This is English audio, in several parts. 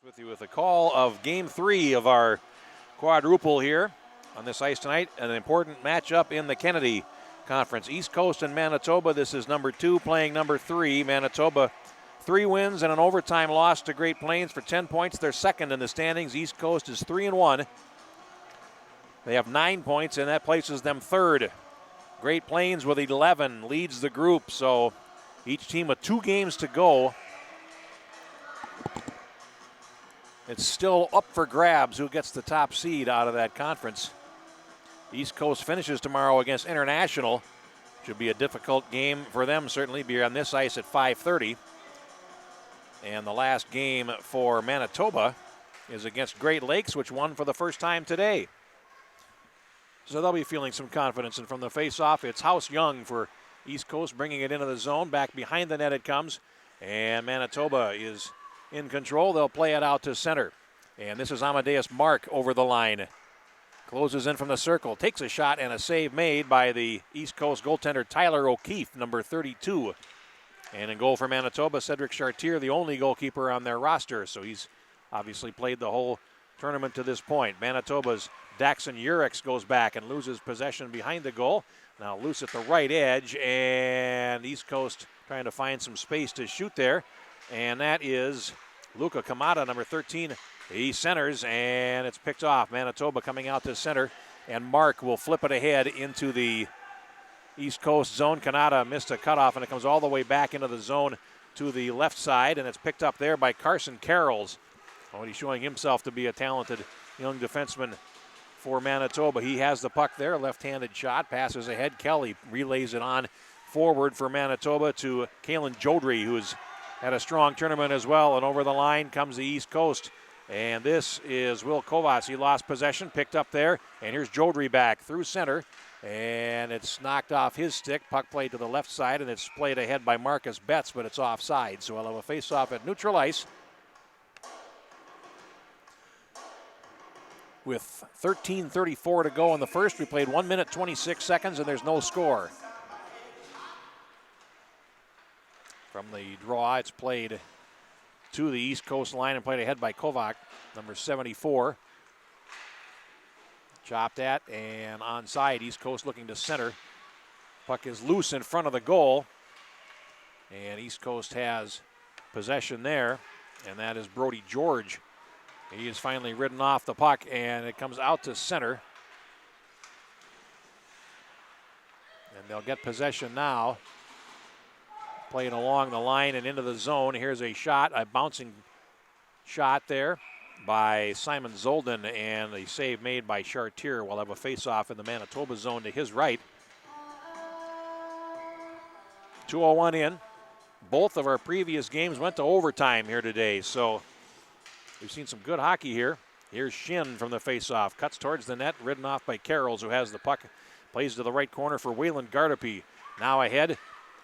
With you with a call of Game 3 of our quadruple here on this ice tonight. An important matchup in the Kennedy Conference. East Coast and Manitoba. This is number 2 playing number 3. Manitoba 3 wins and an overtime loss to Great Plains for 10 points. They're second in the standings. East Coast is 3-1. They have 9 points and that places them third. Great Plains with 11 leads the group. So each team with 2 games to go. It's still up for grabs who gets the top seed out of that conference. East Coast finishes tomorrow against International. Should be a difficult game for them, certainly. Be on this ice at 5:30. And the last game for Manitoba is against Great Lakes, which won for the first time today. So they'll be feeling some confidence. And from the face-off, it's House Young for East Coast, bringing it into the zone. Back behind the net it comes. And Manitoba is in control. They'll play it out to center. And this is Amadeus Mark over the line. Closes in from the circle. Takes a shot and a save made by the East Coast goaltender Tyler O'Keefe, number 32. And in goal for Manitoba, Cedric Chartier, the only goalkeeper on their roster. So he's obviously played the whole tournament to this point. Manitoba's Daxon Urix goes back and loses possession behind the goal. Now loose at the right edge, and East Coast trying to find some space to shoot there. And that is Luka Kamada, number 13. He centers, and it's picked off. Manitoba coming out to center, and Mark will flip it ahead into the East Coast zone. Kanata missed a cutoff, and it comes all the way back into the zone to the left side, and it's picked up there by Carson Carrolls. Oh, he's showing himself to be a talented young defenseman for Manitoba. He has the puck there, left-handed shot, passes ahead. Kelly relays it on forward for Manitoba to Kalen Jodry, who's had a strong tournament as well, and over the line comes the East Coast. And this is Will Kovacs. He lost possession, picked up there, and here's Jodry back through center, and it's knocked off his stick. Puck played to the left side, and it's played ahead by Marcus Betts, but it's offside, so we'll have a face-off at neutral ice. With 13:34 to go in the first, we played 1 minute 26 seconds, and there's no score. From the draw, it's played to the East Coast line and played ahead by Kovac, number 74. Chopped at and onside. East Coast looking to center. Puck is loose in front of the goal. And East Coast has possession there. And that is Brody George. He is finally ridden off the puck, and it comes out to center. And they'll get possession now. Playing along the line and into the zone. Here's a shot, a bouncing shot there by Simon Zolden, and a save made by Chartier. We'll have a face-off in the Manitoba zone to his right. 2:01 in. Both of our previous games went to overtime here today, so we've seen some good hockey here. Here's Shin from the face-off. Cuts towards the net, ridden off by Carrolls, who has the puck. Plays to the right corner for Waylon Gardapi. Now ahead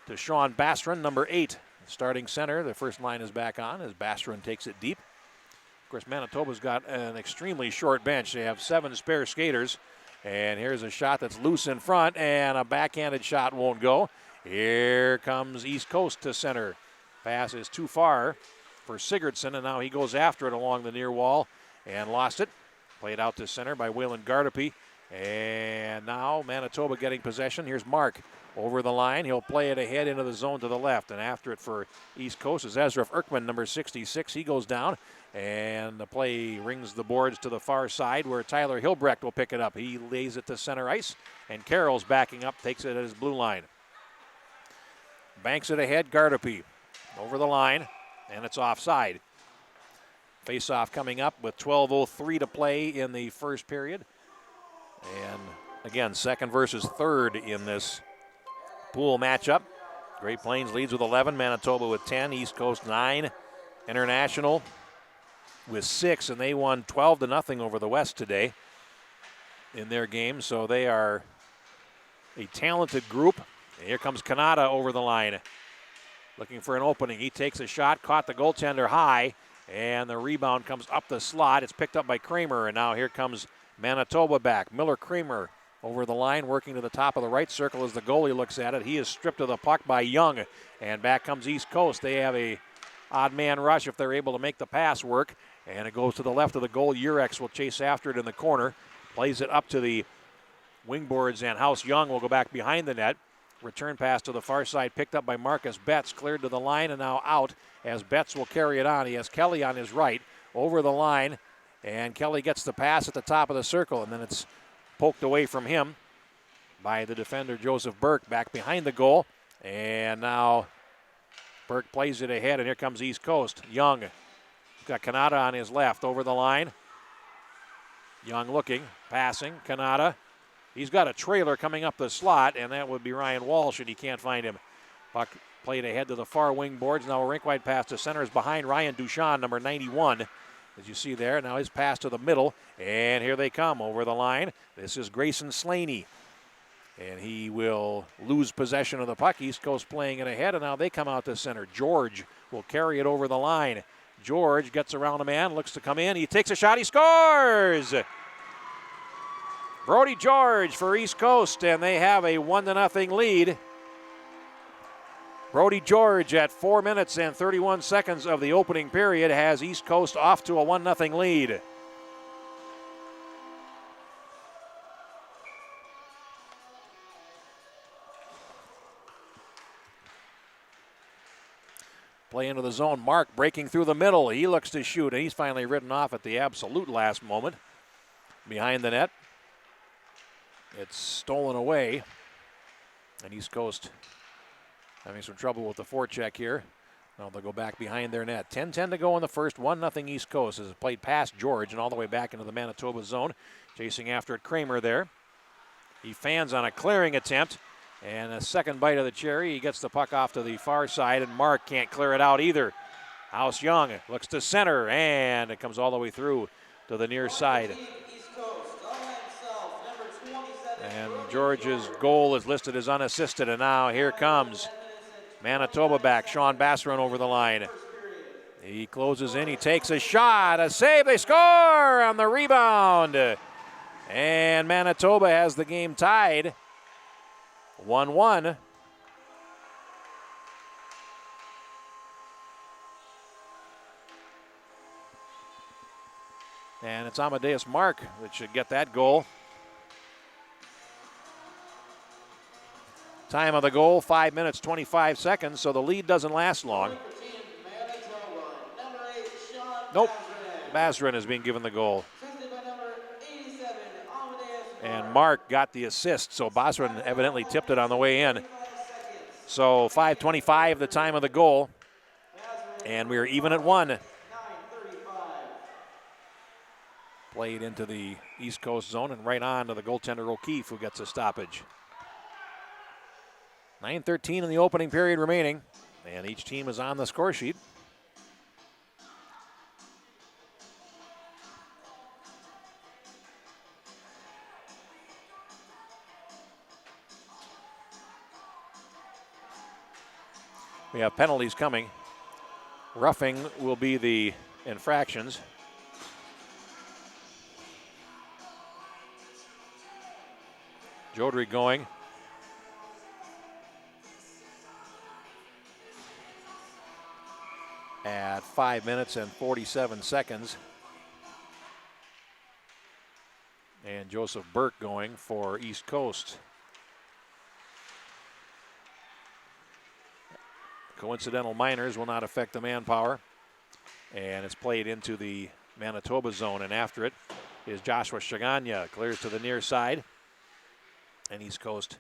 to Sean Bastron, number 8. Starting center, the first line is back on as Bastron takes it deep. Of course, Manitoba's got an extremely short bench. They have 7 spare skaters. And here's a shot that's loose in front, and a backhanded shot won't go. Here comes East Coast to center. Pass is too far for Sigurdsson, and now he goes after it along the near wall and lost it. Played out to center by Waylon Gardapi. And now Manitoba getting possession. Here's Mark. Over the line, he'll play it ahead into the zone to the left, and after it for East Coast is Ezra Erkman, number 66. He goes down, and the play rings the boards to the far side where Tyler Hilbrecht will pick it up. He lays it to center ice, and Carroll's backing up, takes it at his blue line. Banks it ahead, Gardapi. Over the line, and it's offside. Face-off coming up with 12:03 to play in the first period. And again, second versus third in this pool matchup. Great Plains leads with 11, Manitoba with 10, East Coast 9, International with 6, and they won 12-0 over the West today in their game, so they are a talented group. And here comes Kanata over the line, looking for an opening. He takes a shot, caught the goaltender high, and the rebound comes up the slot. It's picked up by Kramer, and now here comes Manitoba back. Miller Kramer over the line, working to the top of the right circle as the goalie looks at it. He is stripped of the puck by Young, and back comes East Coast. They have a odd man rush if they're able to make the pass work. And it goes to the left of the goal. Urex will chase after it in the corner. Plays it up to the wingboards, and House Young will go back behind the net. Return pass to the far side, picked up by Marcus Betts, cleared to the line and now out as Betts will carry it on. He has Kelly on his right, over the line, and Kelly gets the pass at the top of the circle, and then it's poked away from him by the defender Joseph Burke back behind the goal. And now Burke plays it ahead, and here comes East Coast. Young got Kanata on his left, over the line. Young looking, passing, Kanata. He's got a trailer coming up the slot, and that would be Ryan Walsh, and he can't find him. Puck played ahead to the far wing boards. Now a rink-wide pass to center is behind Ryan Duchan, number 91, as you see there. Now his pass to the middle, and here they come over the line. This is Grayson Slaney, and he will lose possession of the puck. East Coast playing it ahead, and now they come out to center. George will carry it over the line. George gets around a man, looks to come in. He takes a shot, he scores! Brody George for East Coast, and they have a 1-0 lead. Brody George at 4 minutes and 31 seconds of the opening period has East Coast off to a 1-0 lead. Play into the zone. Mark breaking through the middle. He looks to shoot, and he's finally ridden off at the absolute last moment. Behind the net. It's stolen away, and East Coast having some trouble with the forecheck here. Now they'll go back behind their net. 10-10 to go in the first. 1-0 East Coast as it played past George and all the way back into the Manitoba zone. Chasing after it, Kramer there. He fans on a clearing attempt, and a second bite of the cherry. He gets the puck off to the far side, and Mark can't clear it out either. House Young looks to center, and it comes all the way through to the near side. And George's goal is listed as unassisted, and now here comes Manitoba back. Sean Basseron over the line. He closes in, he takes a shot, a save, they score on the rebound. And Manitoba has the game tied 1-1. And it's Amadeus Mark that should get that goal. Time of the goal, 5 minutes, 25 seconds, so the lead doesn't last long. Nope, Basseron is being given the goal. And Mark got the assist, so Basseron evidently tipped it on the way in. So 5:25 the time of the goal, and we're even at 1. Played into the East Coast zone and right on to the goaltender O'Keefe, who gets a stoppage. 9:13 in the opening period remaining, and each team is on the score sheet. We have penalties coming. Roughing will be the infractions. Jodry going. At 5 minutes and 47 seconds. And Joseph Burke going for East Coast. Coincidental minors will not affect the manpower. And it's played into the Manitoba zone, and after it is Joshua Shaganya. Clears to the near side. And East Coast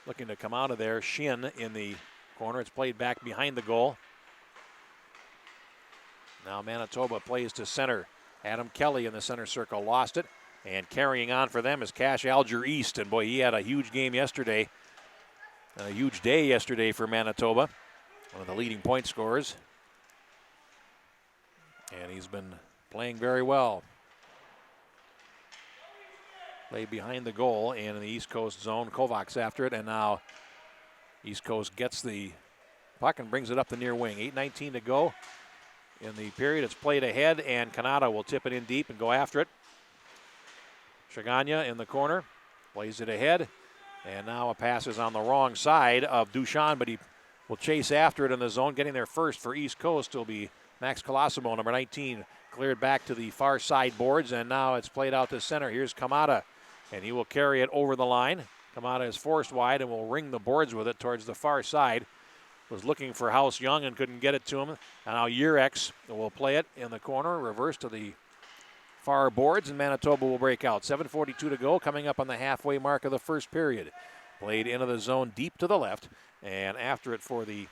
looking to come out of there. Shin in the corner. It's played back behind the goal. Now Manitoba plays to center. Adam Kelly in the center circle lost it. And carrying on for them is Cash Alger East. And boy, he had a huge game yesterday. A huge day yesterday for Manitoba. One of the leading point scorers. And he's been playing very well. Played behind the goal and in the East Coast zone. Kovacs after it, and now East Coast gets the puck and brings it up the near wing. 8:19 to go in the period. It's played ahead, and Kanata will tip it in deep and go after it. Shaganya in the corner, plays it ahead, and now a pass is on the wrong side of Duchan, but he will chase after it in the zone. Getting there first for East Coast will be Max Colosimo, number 19. Cleared back to the far side boards, and now it's played out to center. Here's Kamada, and he will carry it over the line. Kamada is forced wide and will ring the boards with it towards the far side. Was looking for House Young and couldn't get it to him. And now Urex will play it in the corner, reverse to the far boards, and Manitoba will break out. 7:42 to go, coming up on the halfway mark of the first period. Played into the zone deep to the left, and after it for the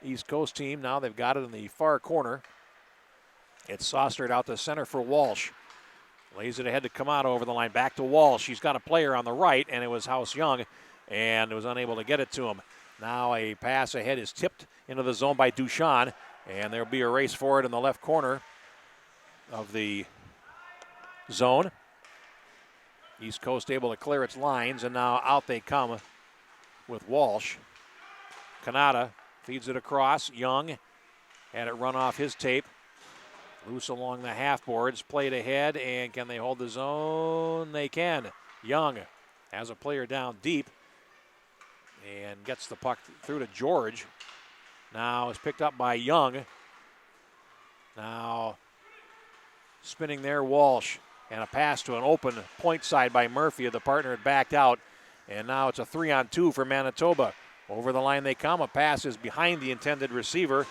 East Coast team. Now they've got it in the far corner. It's saucered out to center for Walsh. Lays it ahead to Kamada over the line. Back to Walsh. He's got a player on the right, and it was House Young, and was unable to get it to him. Now a pass ahead is tipped into the zone by Duchamp, and there'll be a race for it in the left corner of the zone. East Coast able to clear its lines, and now out they come with Walsh. Kanata feeds it across. Young had it run off his tape. Loose along the half boards, played ahead, and can they hold the zone? They can. Young has a player down deep and gets the puck through to George. Now it's picked up by Young. Now spinning there, Walsh, and a pass to an open point side by Murphy. The partner had backed out, and now it's a 3-on-2 for Manitoba. Over the line they come. A pass is behind the intended receiver,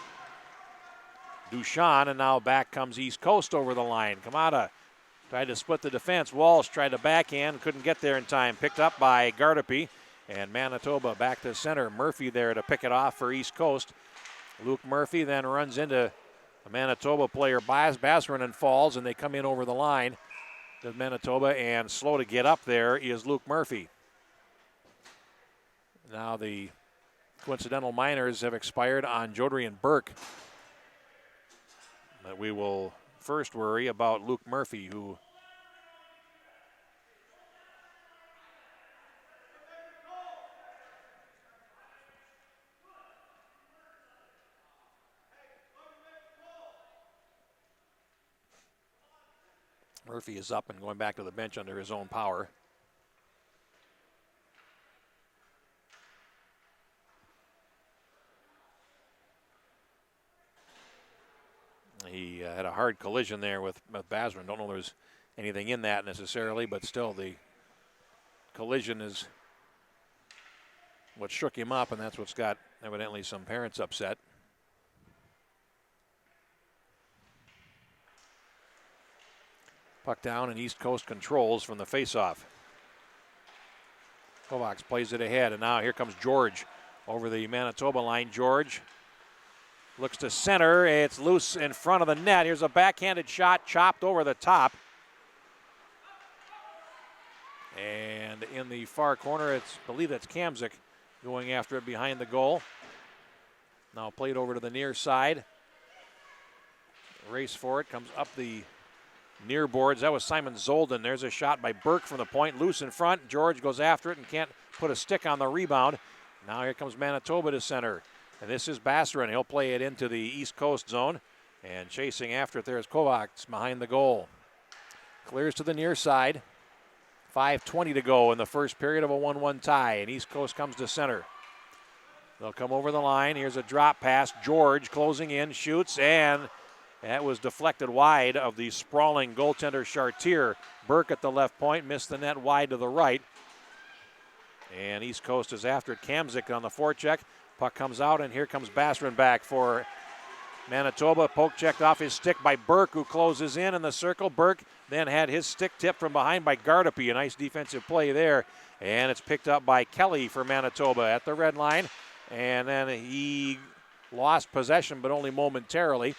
Duchamp, and now back comes East Coast over the line. Kamada tried to split the defense. Walsh tried to backhand, couldn't get there in time. Picked up by Gardapi, and Manitoba back to center. Murphy there to pick it off for East Coast. Luke Murphy then runs into a Manitoba player, Basran, and falls, and they come in over the line to Manitoba, and slow to get up there is Luke Murphy. Now the coincidental minors have expired on Jodry and Burke. But we will first worry about Luke Murphy, who Murphy is up and going back to the bench under his own power. He had a hard collision there with Basran. Don't know there's anything in that necessarily, but still the collision is what shook him up, and that's what's got evidently some parents upset. Puck down, and East Coast controls from the faceoff. Kovacs plays it ahead, and now here comes George over the Manitoba line. George looks to center. It's loose in front of the net. Here's a backhanded shot chopped over the top. And in the far corner, I believe that's Kamzik going after it behind the goal. Now played over to the near side. Race for it, comes up the near boards. That was Simon Zolden. There's a shot by Burke from the point. Loose in front. George goes after it and can't put a stick on the rebound. Now here comes Manitoba to center. And this is Basran. He'll play it into the East Coast zone. And chasing after it there is Kovacs behind the goal. Clears to the near side. 5:20 to go in the first period of a 1-1 tie. And East Coast comes to center. They'll come over the line. Here's a drop pass. George closing in, shoots, and that was deflected wide of the sprawling goaltender Chartier. Burke at the left point, missed the net wide to the right. And East Coast is after it. Kamzik on the forecheck. Puck comes out, and here comes Basran back for Manitoba. Poke checked off his stick by Burke, who closes in the circle. Burke then had his stick tipped from behind by Gardapi. A nice defensive play there. And it's picked up by Kelly for Manitoba at the red line. And then he lost possession, but only momentarily.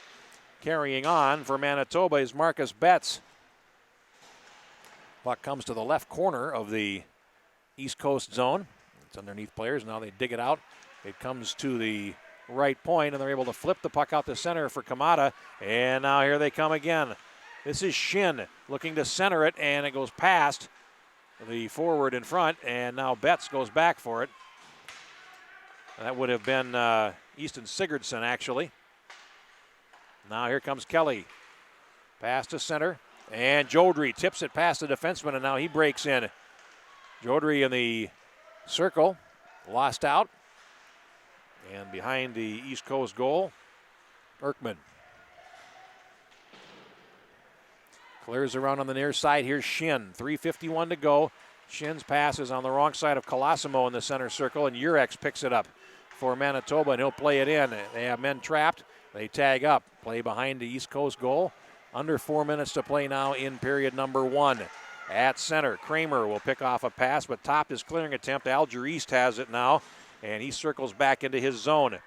Carrying on for Manitoba is Marcus Betts. Puck comes to the left corner of the East Coast zone. It's underneath players. Now they dig it out. It comes to the right point, and they're able to flip the puck out to center for Kamada. And now here they come again. This is Shin looking to center it, and it goes past the forward in front, and now Betts goes back for it. That would have been Easton Sigurdsson, actually. Now here comes Kelly. Pass to center, and Jodry tips it past the defenseman, and now he breaks in. Jodry in the circle, lost out. And behind the East Coast goal Erkman clears around on the near side. Here's Shin. 3:51 to go. Shin's pass is on the wrong side of Colosimo in the center circle, and Urex picks it up for Manitoba, and he'll play it in. They have men trapped. They tag up. Play behind the East Coast goal. Under 4 minutes to play now in period number 1. At center, Kramer will pick off a pass, but topped his clearing attempt. Alger East has it now, and he circles back into his zone.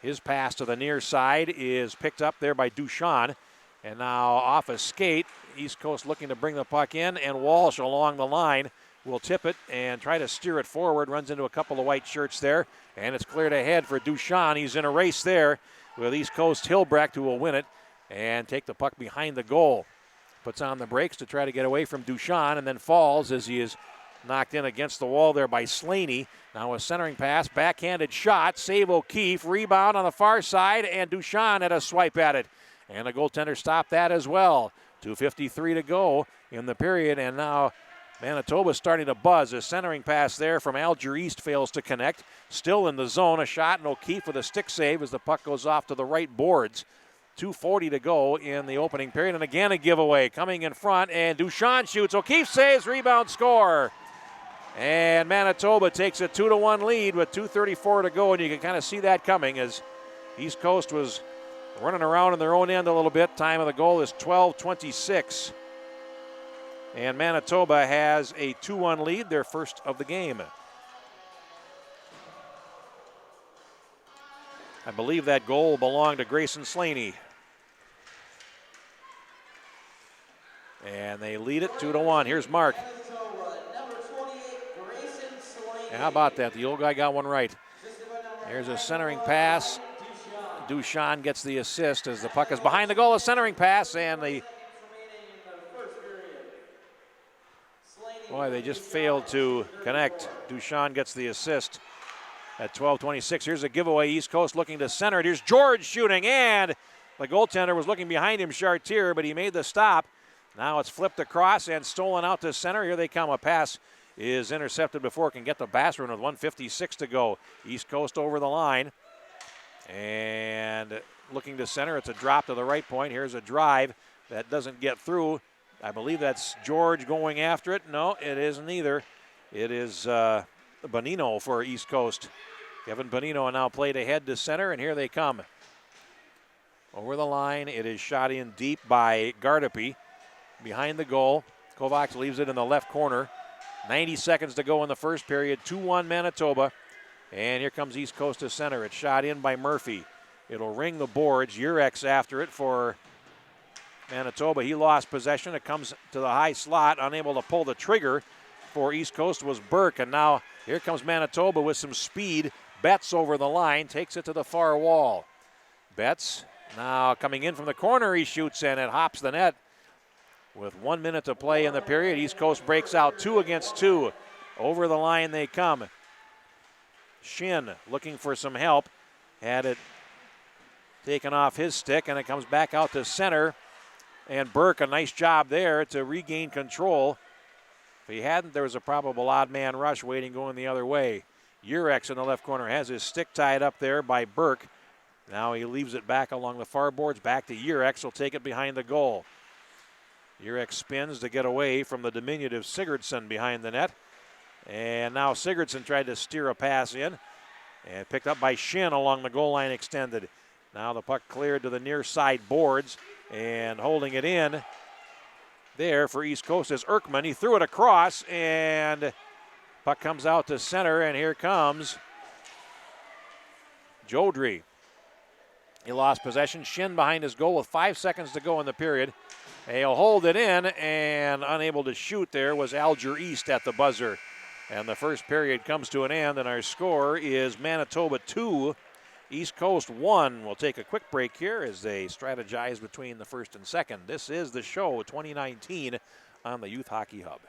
His pass to the near side is picked up there by Duchamp. And now off a skate, East Coast looking to bring the puck in, and Walsh along the line will tip it and try to steer it forward. Runs into a couple of white shirts there, and it's cleared ahead for Duchamp. He's in a race there with East Coast Hilbrecht, who will win it and take the puck behind the goal. Puts on the brakes to try to get away from Duchamp, and then falls as he is knocked in against the wall there by Slaney. Now a centering pass, backhanded shot, save O'Keefe, rebound on the far side, and Duchamp had a swipe at it. And the goaltender stopped that as well. 2:53 to go in the period, and now Manitoba starting to buzz. A centering pass there from Alger East fails to connect. Still in the zone, a shot, and O'Keefe with a stick save as the puck goes off to the right boards. 2:40 to go in the opening period, and again a giveaway coming in front, and Duchamp shoots. O'Keefe saves, rebound, score. And Manitoba takes a 2-1 lead with 2:34 to go, and you can kind of see that coming as East Coast was running around in their own end a little bit. Time of the goal is 12:26. And Manitoba has a 2-1 lead, their first of the game. I believe that goal belonged to Grayson Slaney. And they lead it 2-1. Here's Mark. Yeah, how about that? The old guy got one right. There's a centering pass. Duchamp gets the assist as the puck is behind the goal. A centering pass, and they just failed to connect. Duchamp gets the assist at 12:26. Here's a giveaway. East Coast looking to center it. Here's George shooting, and the goaltender was looking behind him, Chartier, but he made the stop. Now it's flipped across and stolen out to center. Here they come. A pass is intercepted before it can get to Bassman with 1:56 to go. East Coast over the line. And looking to center, it's a drop to the right point. Here's a drive that doesn't get through. I believe that's George going after it. No, it isn't either. It is Bonino for East Coast. Kevin Bonino now played ahead to center, and here they come. Over the line, it is shot in deep by Gardapi. Behind the goal, Kovacs leaves it in the left corner. 90 seconds to go in the first period. 2-1 Manitoba. And here comes East Coast to center. It's shot in by Murphy. It'll ring the boards. Urex after it for Manitoba. He lost possession. It comes to the high slot. Unable to pull the trigger for East Coast was Burke. And now here comes Manitoba with some speed. Betts over the line. Takes it to the far wall. Betts now coming in from the corner. He shoots and it hops the net. With 1 minute to play in the period, East Coast breaks out 2 against 2. Over the line they come. Shin looking for some help. Had it taken off his stick, and it comes back out to center. And Burke, a nice job there to regain control. If he hadn't, there was a probable odd man rush waiting going the other way. Urex in the left corner has his stick tied up there by Burke. Now he leaves it back along the far boards. Back to Urex. He'll take it behind the goal. Urex spins to get away from the diminutive Sigurdsson behind the net. And now Sigurdsson tried to steer a pass in and picked up by Shin along the goal line extended. Now the puck cleared to the near side boards, and holding it in there for East Coast is Erkman. He threw it across, and puck comes out to center, and here comes Jodry. He lost possession. Shin behind his goal with 5 seconds to go in the period. He'll hold it in, and unable to shoot there was Alger East at the buzzer. And the first period comes to an end, and our score is Manitoba 2, East Coast 1. We'll take a quick break here as they strategize between the first and second. This is the show 2019 on the Youth Hockey Hub.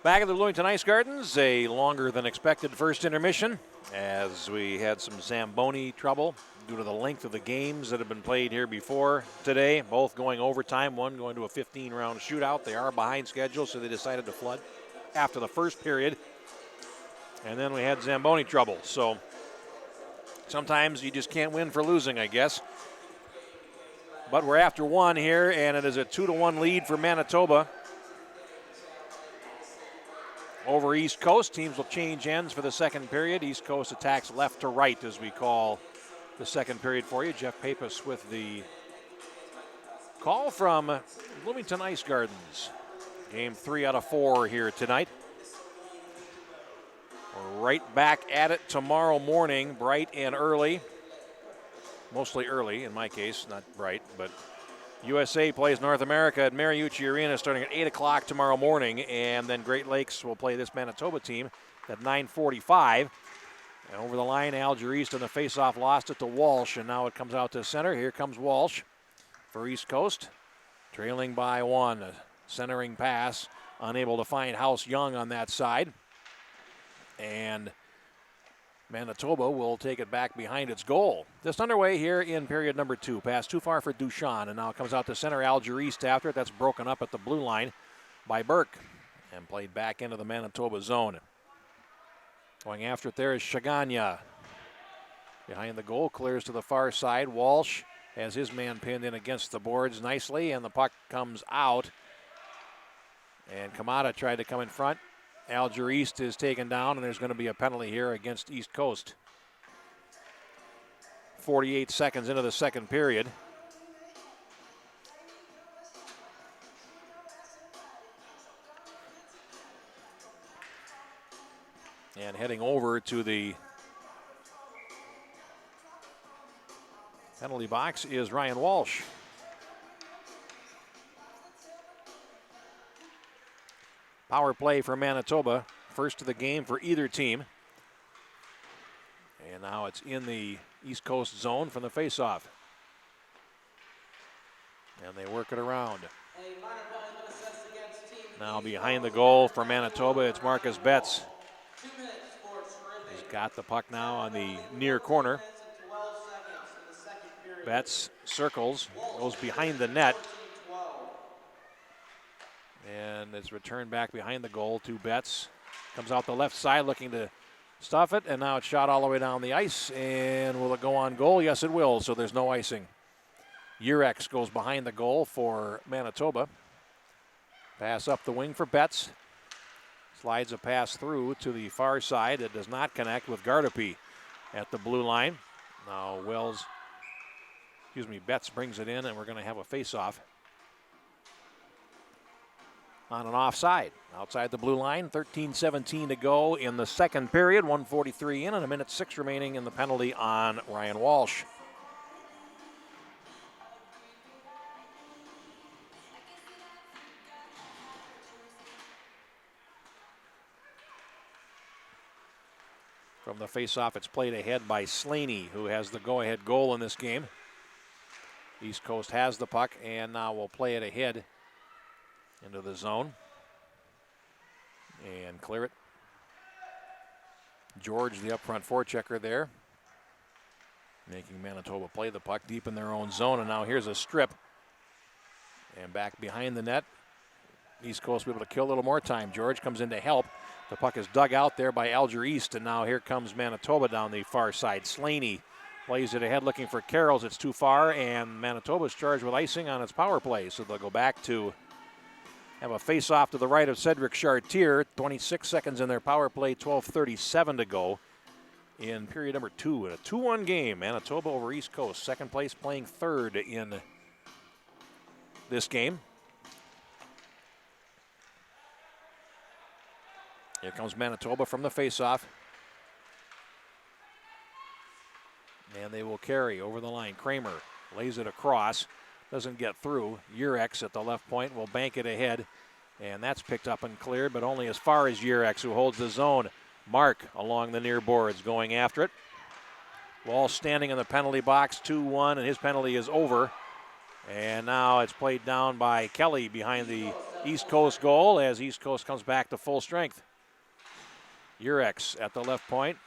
Back at the Bloomington Ice Gardens, a longer than expected first intermission as we had some Zamboni trouble due to the length of the games that have been played here before today, both going overtime, one going to a 15-round shootout. They are behind schedule, so they decided to flood after the first period. And then we had Zamboni trouble, so sometimes you just can't win for losing, I guess. But we're after one here, and it is a 2-1 lead for Manitoba over East Coast. Teams will change ends for the second period. East Coast attacks left to right, as we call the second period for you. Jeff Pappas with the call from Bloomington Ice Gardens. Game 3 out of 4 here tonight. We're right back at it tomorrow morning, bright and early. Mostly early in my case, not bright, but USA plays North America at Mariucci Arena starting at 8 o'clock tomorrow morning, and then Great Lakes will play this Manitoba team at 9:45. And over the line, Alger East on the faceoff lost it to Walsh, and now it comes out to center. Here comes Walsh for East Coast, trailing by 1. A centering pass, unable to find House Young on that side. And Manitoba will take it back behind its goal. Just underway here in period number 2. Pass too far for Duchamp, and now it comes out to center. Alger East after it. That's broken up at the blue line by Burke and played back into the Manitoba zone. Going after it there is Chagagna. Behind the goal, clears to the far side. Walsh has his man pinned in against the boards nicely, and the puck comes out. And Kamada tried to come in front. Alger East is taken down, and there's going to be a penalty here against East Coast. 48 seconds into the second period. And heading over to the penalty box is Ryan Walsh. Power play for Manitoba, first of the game for either team. And now it's in the East Coast zone from the faceoff. And they work it around. Now behind the goal for Manitoba, it's Marcus Betts. He's got the puck now on the near corner. Betts circles, goes behind the net. And it's returned back behind the goal to Betts. Comes out the left side looking to stuff it, and now it's shot all the way down the ice. And will it go on goal? Yes, it will, so there's no icing. Urex goes behind the goal for Manitoba. Pass up the wing for Betts. Slides a pass through to the far side. It does not connect with Gardapi at the blue line. Now Betts brings it in, and we're going to have a face-off on an offside. Outside the blue line, 13:17 to go in the second period, 1:43 in, and 1:06 remaining in the penalty on Ryan Walsh. From the faceoff, it's played ahead by Slaney, who has the go-ahead goal in this game. East Coast has the puck, and now we'll play it ahead into the zone and clear it. George, the up front forechecker there, making Manitoba play the puck deep in their own zone. And now here's a strip, and back behind the net. East Coast will be able to kill a little more time. George comes in to help. The puck is dug out there by Alger East, and now here comes Manitoba down the far side. Slaney plays it ahead looking for Carrolls. It's too far, and Manitoba's charged with icing on its power play, so they'll go back to have a face-off to the right of Cedric Chartier. 26 seconds in their power play, 12:37 to go in period number 2. In a 2-1 game, Manitoba over East Coast. Second place playing third in this game. Here comes Manitoba from the face-off. And they will carry over the line. Kramer lays it across. Doesn't get through. Urex at the left point will bank it ahead. And that's picked up and cleared, but only as far as Urex, who holds the zone. Mark along the near boards going after it. Walsh standing in the penalty box, 2-1, and his penalty is over. And now it's played down by Kelly behind the East Coast goal as East Coast comes back to full strength. Urex at the left point.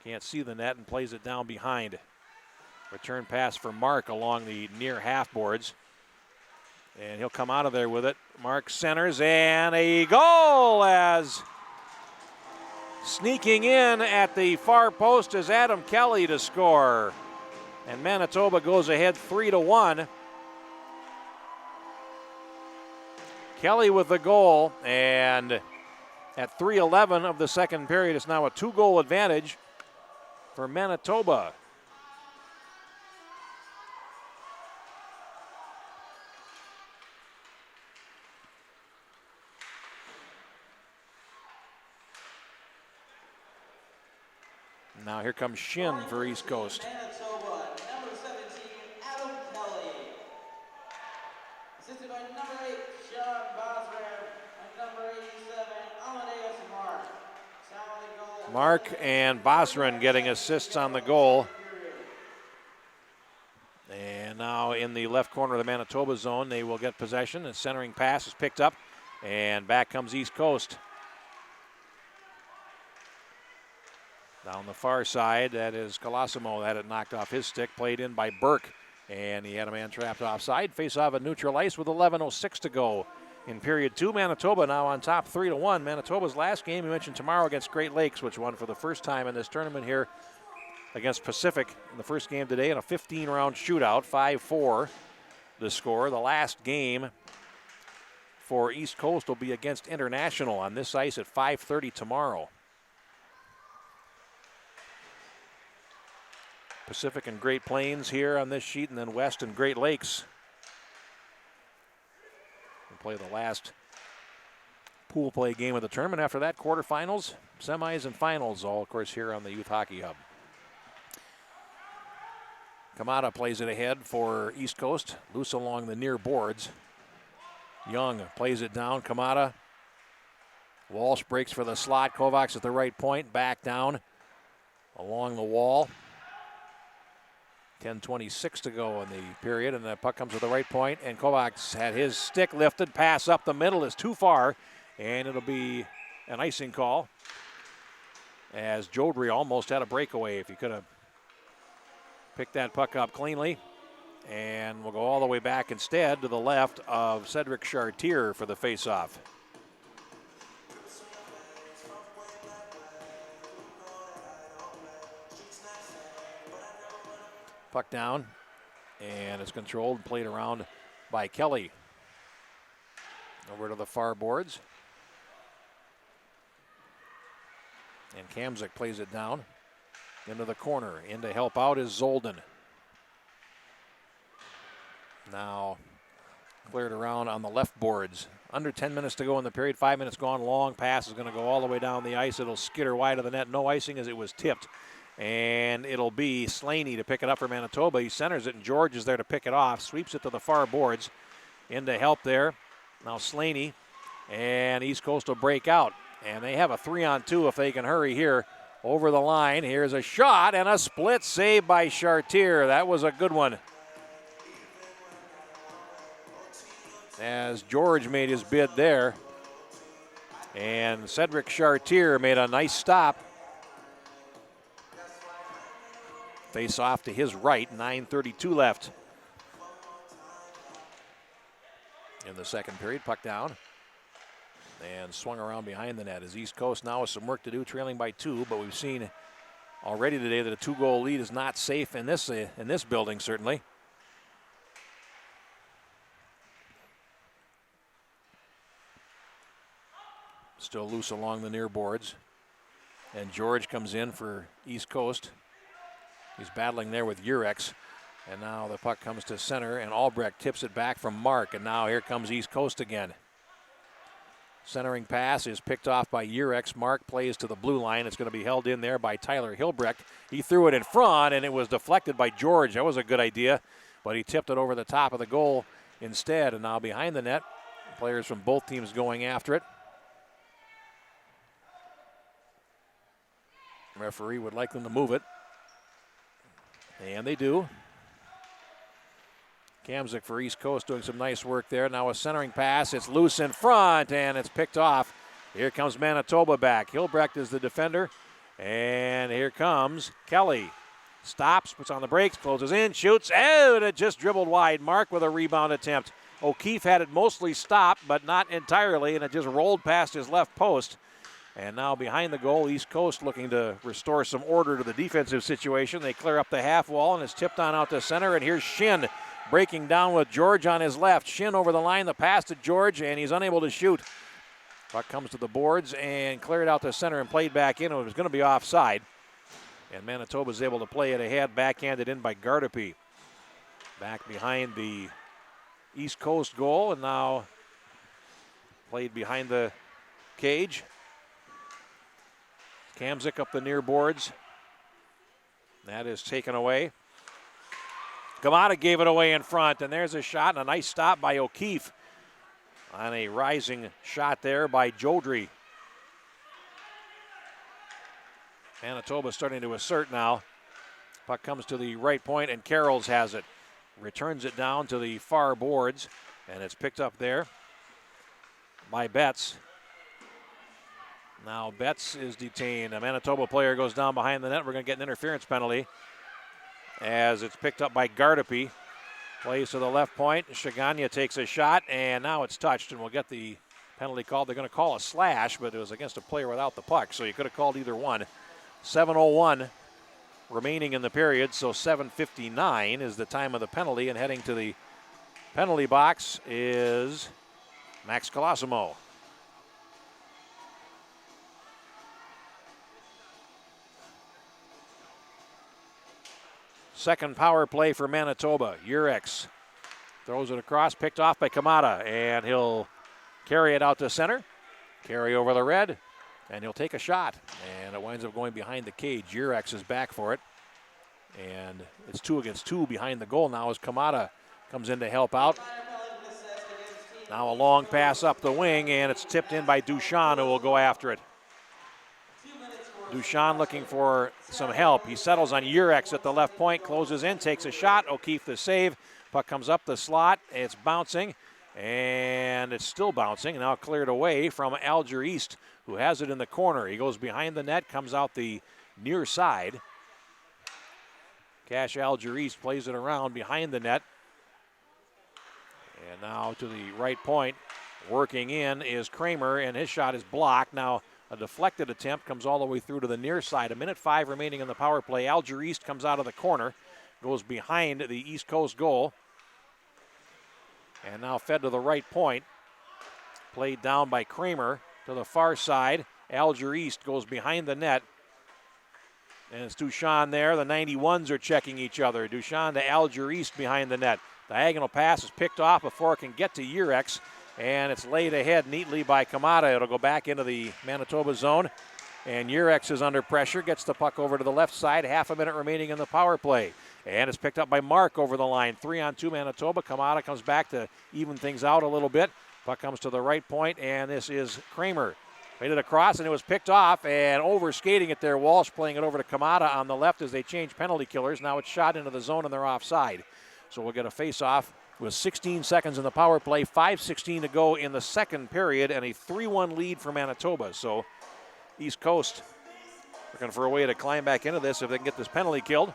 Can't see the net and plays it down behind. Return pass for Mark along the near half boards. And he'll come out of there with it. Mark centers and a goal as sneaking in at the far post is Adam Kelly to score. And Manitoba goes ahead 3-1. Kelly with the goal, and at 3:11 of the second period, it's now a 2-goal advantage for Manitoba. Now here comes Shin for East Coast. Manitoba, number 17, Adam Kelly. Assisted by number 8, Sean Boswell, and number 87, Amadeus Mark. Mark and Bosren getting assists on the goal. And now in the left corner of the Manitoba zone, they will get possession. The centering pass is picked up, and back comes East Coast. Down the far side, that is Colosimo. That had knocked off his stick, played in by Burke, and he had a man trapped offside. Face off at neutral ice with 11:06 to go in period 2. Manitoba now on top 3-1. Manitoba's last game, you mentioned tomorrow against Great Lakes, which won for the first time in this tournament here against Pacific in the first game today in a 15-round shootout, 5-4 the score. The last game for East Coast will be against International on this ice at 5:30 tomorrow. Pacific and Great Plains here on this sheet, and then West and Great Lakes. We'll play the last pool play game of the tournament. After that, quarterfinals, semis, and finals, all, of course, here on the Youth Hockey Hub. Kamada plays it ahead for East Coast, loose along the near boards. Young plays it down, Kamada. Walsh breaks for the slot. Kovacs at the right point, back down along the wall. 10:26 to go in the period, and the puck comes to the right point, and Kovacs had his stick lifted. Pass up the middle is too far, and it'll be an icing call as Jodry almost had a breakaway if he could have picked that puck up cleanly. And we'll go all the way back instead to the left of Cedric Chartier for the faceoff. Puck down, and it's controlled and played around by Kelly. Over to the far boards. And Kamzik plays it down into the corner. In to help out is Zolden. Now cleared around on the left boards. Under 10 minutes to go in the period. 5 minutes gone. Long pass is going to go all the way down the ice. It'll skitter wide of the net. No icing as it was tipped. And it'll be Slaney to pick it up for Manitoba. He centers it, and George is there to pick it off. Sweeps it to the far boards. In to help there. Now Slaney, and East Coast will break out. And they have a 3-on-2 if they can hurry here. Over the line. Here's a shot and a split save by Chartier. That was a good one. As George made his bid there. And Cedric Chartier made a nice stop. Face off to his right, 9:32 left. In the second period, puck down. And swung around behind the net as East Coast now has some work to do, trailing by 2, but we've seen already today that a 2-goal lead is not safe in this building, certainly. Still loose along the near boards. And George comes in for East Coast. He's battling there with Urex. And now the puck comes to center, and Albrecht tips it back from Mark. And now here comes East Coast again. Centering pass is picked off by Urex. Mark plays to the blue line. It's going to be held in there by Tyler Hilbrecht. He threw it in front, and it was deflected by George. That was a good idea, but he tipped it over the top of the goal instead. And now behind the net, players from both teams going after it. Referee would like them to move it. And they do. Kamzik for East Coast doing some nice work there. Now a centering pass. It's loose in front, and it's picked off. Here comes Manitoba back. Hilbrecht is the defender. And here comes Kelly. Stops, puts on the brakes, closes in, shoots. Oh, and it just dribbled wide. Mark with a rebound attempt. O'Keefe had it mostly stopped, but not entirely, and it just rolled past his left post. And now behind the goal, East Coast looking to restore some order to the defensive situation. They clear up the half wall, and it's tipped on out to center. And here's Shin breaking down with George on his left. Shin over the line, the pass to George, and he's unable to shoot. Puck comes to the boards and cleared out to center and played back in. It was going to be offside. And Manitoba's able to play it ahead, backhanded in by Gardapi. Back behind the East Coast goal, and now played behind the cage. Kamzik up the near boards. That is taken away. Kamada gave it away in front, and there's a shot and a nice stop by O'Keefe on a rising shot there by Jodry. Manitoba starting to assert now. Puck comes to the right point, and Carrolls has it. Returns it down to the far boards, and it's picked up there by Betts. Now Betts is detained. A Manitoba player goes down behind the net. We're going to get an interference penalty as it's picked up by Gardapi. Plays to the left point. Shaganya takes a shot, and now it's touched, and we'll get the penalty called. They're going to call a slash, but it was against a player without the puck, so you could have called either one. 7:01 remaining in the period, so 7:59 is the time of the penalty, and heading to the penalty box is Max Colosimo. Second power play for Manitoba. Urex throws it across, picked off by Kamada, and he'll carry it out to center. Carry over the red, and he'll take a shot. And it winds up going behind the cage. Urex is back for it. And it's 2 against 2 behind the goal now as Kamada comes in to help out. Now a long pass up the wing, and it's tipped in by Duchan, who will go after it. Duchan looking for some help. He settles on Urex at the left point, closes in, takes a shot. O'Keefe the save. Puck comes up the slot. It's bouncing, and it's still bouncing. Now cleared away from Alger East, who has it in the corner. He goes behind the net, comes out the near side. Cash Alger East plays it around behind the net. And now to the right point, working in is Kramer, and his shot is blocked. Now a deflected attempt comes all the way through to the near side. 1:05 remaining in the power play. Alger East comes out of the corner, goes behind the East Coast goal, and now fed to the right point. Played down by Kramer to the far side. Alger East goes behind the net, and it's Duchan there. The 91s are checking each other. Duchan to Alger East behind the net. Diagonal pass is picked off before it can get to Urex, and it's laid ahead neatly by Kamada. It'll go back into the Manitoba zone, and Urex is under pressure, gets the puck over to the left side. Half a minute remaining in the power play, and it's picked up by Mark over the line. 3-on-2 Manitoba. Kamada comes back to even things out a little bit. Puck comes to the right point, and this is Kramer. Made it across, and it was picked off, and over skating it there. Walsh playing it over to Kamada on the left as they change penalty killers. Now it's shot into the zone, and they're offside. So we'll get a face-off with 16 seconds in the power play, 5:16 to go in the second period, and a 3-1 lead for Manitoba. So East Coast looking for a way to climb back into this if they can get this penalty killed.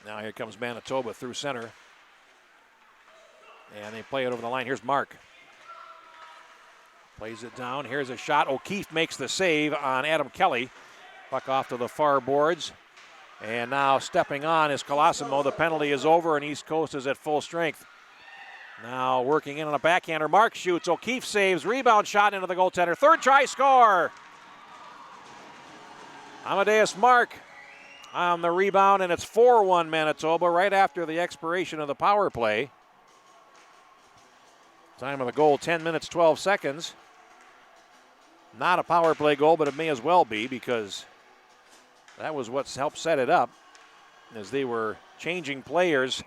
Now here comes Manitoba through center. And they play it over the line. Here's Mark. Plays it down. Here's a shot. O'Keefe makes the save on Adam Kelly. Puck off to the far boards. And now stepping on is Colosimo. The penalty is over, and East Coast is at full strength. Now working in on a backhander. Mark shoots. O'Keefe saves. Rebound shot into the goaltender. Third try, score. Amadeus Mark on the rebound, and it's 4-1 Manitoba right after the expiration of the power play. Time of the goal, 10 minutes, 12 seconds. Not a power play goal, but it may as well be because that was what's helped set it up as they were changing players.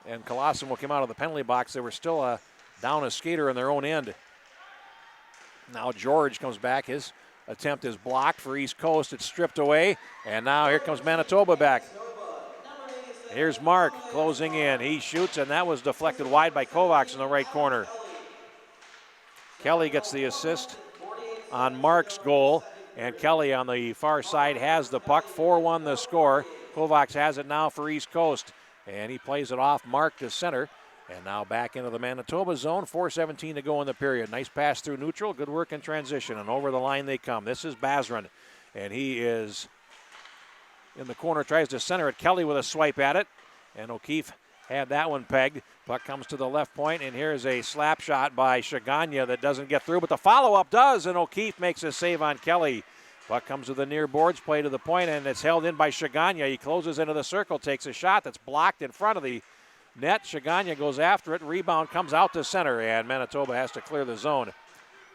And Colosimo came out of the penalty box. There was still a down a skater in their own end. Now George comes back. His attempt is blocked for East Coast. It's stripped away. And now here comes Manitoba back. Here's Mark closing in. He shoots, and that was deflected wide by Kovacs in the right corner. Kelly gets the assist on Mark's goal. And Kelly on the far side has the puck. 4-1 the score. Kovacs has it now for East Coast. And he plays it off Mark to center. And now back into the Manitoba zone. 4:17 to go in the period. Nice pass through neutral. Good work in transition. And over the line they come. This is Bazran. And he is in the corner. Tries to center it. Kelly with a swipe at it. And O'Keefe had that one pegged. Puck comes to the left point. And here's a slap shot by Shaganya that doesn't get through. But the follow-up does. And O'Keefe makes a save on Kelly. Puck comes to the near boards. Play to the point. And it's held in by Shaganya. He closes into the circle. Takes a shot that's blocked in front of the net. Shaganya goes after it. Rebound comes out to center, and Manitoba has to clear the zone.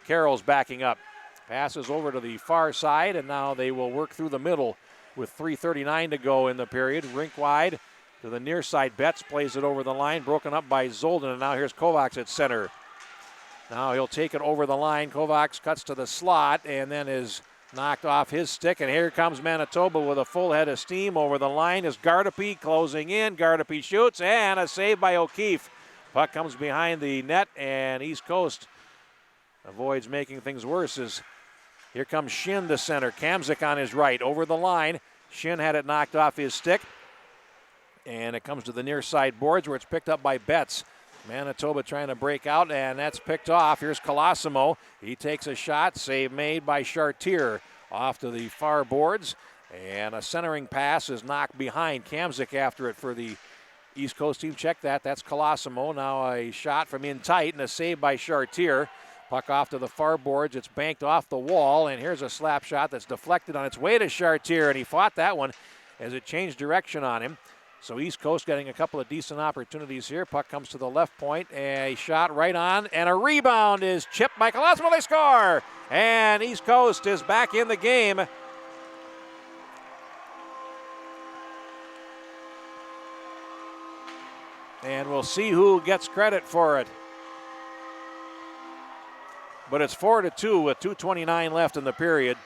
Carroll's backing up. Passes over to the far side, and now they will work through the middle with 3:39 to go in the period. Rink wide to the near side. Betts plays it over the line. Broken up by Zolden, and now here's Kovacs at center. Now he'll take it over the line. Kovacs cuts to the slot, and then is knocked off his stick, and here comes Manitoba with a full head of steam. Over the line is Gardapi closing in. Gardapi shoots, and a save by O'Keefe. Puck comes behind the net, and East Coast avoids making things worse. As here comes Shin to center. Kamzik on his right. Over the line. Shin had it knocked off his stick, and it comes to the near side boards where it's picked up by Betts. Manitoba trying to break out, and that's picked off. Here's Colosimo. He takes a shot. Save made by Chartier off to the far boards. And a centering pass is knocked behind. Kamzik after it for the East Coast team. Check that. That's Colosimo. Now a shot from in tight and a save by Chartier. Puck off to the far boards. It's banked off the wall. And here's a slap shot that's deflected on its way to Chartier. And he fought that one as it changed direction on him. So East Coast getting a couple of decent opportunities here. Puck comes to the left point. A shot right on. And a rebound is chipped by Colosimo. They score. And East Coast is back in the game. And we'll see who gets credit for it. But it's 4-2 with 2:29 left in the period.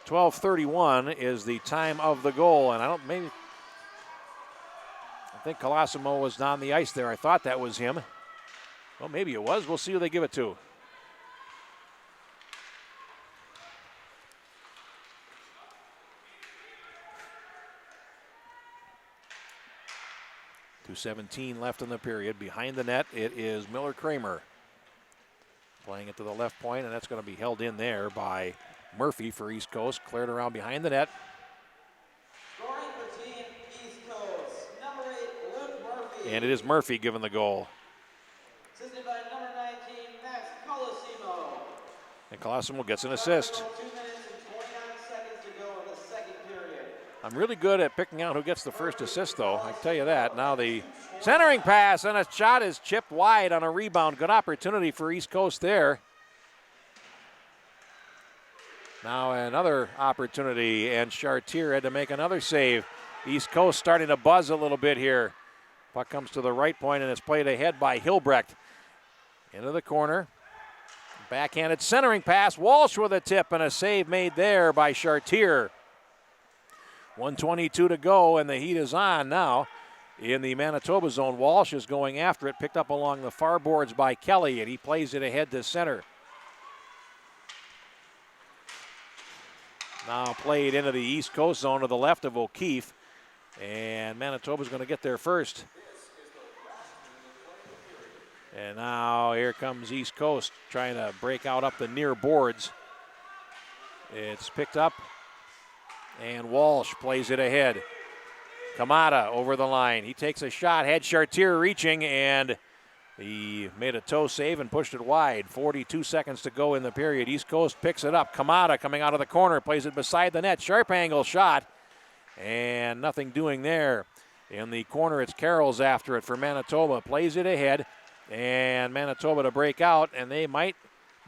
12:31 is the time of the goal. And I think Colosimo was on the ice there. I thought that was him. Well, maybe it was. We'll see who they give it to. .217 left in the period. Behind the net, it is Miller Kramer. Playing it to the left point, and that's going to be held in there by Murphy for East Coast. Cleared around behind the net. And it is Murphy giving the goal. Assisted by number 19, Max Colosimo. And Colosimo gets an assist. 2 minutes and 29 seconds to go in the second period. I'm really good at picking out who gets the first assist, though. I can tell you that. Now the centering pass, and a shot is chipped wide on a rebound. Good opportunity for East Coast there. Now another opportunity, and Chartier had to make another save. East Coast starting to buzz a little bit here. Puck comes to the right point, and it's played ahead by Hilbrecht. Into the corner. Backhanded centering pass. Walsh with a tip, and a save made there by Chartier. 1:22 to go, and the heat is on now in the Manitoba zone. Walsh is going after it. Picked up along the far boards by Kelly, and he plays it ahead to center. Now played into the East Coast zone to the left of O'Keefe. And Manitoba's going to get there first. And now here comes East Coast trying to break out up the near boards. It's picked up, and Walsh plays it ahead. Kamada over the line. He takes a shot, had Chartier reaching, and he made a toe save and pushed it wide. 42 seconds to go in the period. East Coast picks it up. Kamada coming out of the corner, plays it beside the net. Sharp angle shot, and nothing doing there. In the corner, it's Carroll's after it for Manitoba. Plays it ahead, and Manitoba to break out, and they might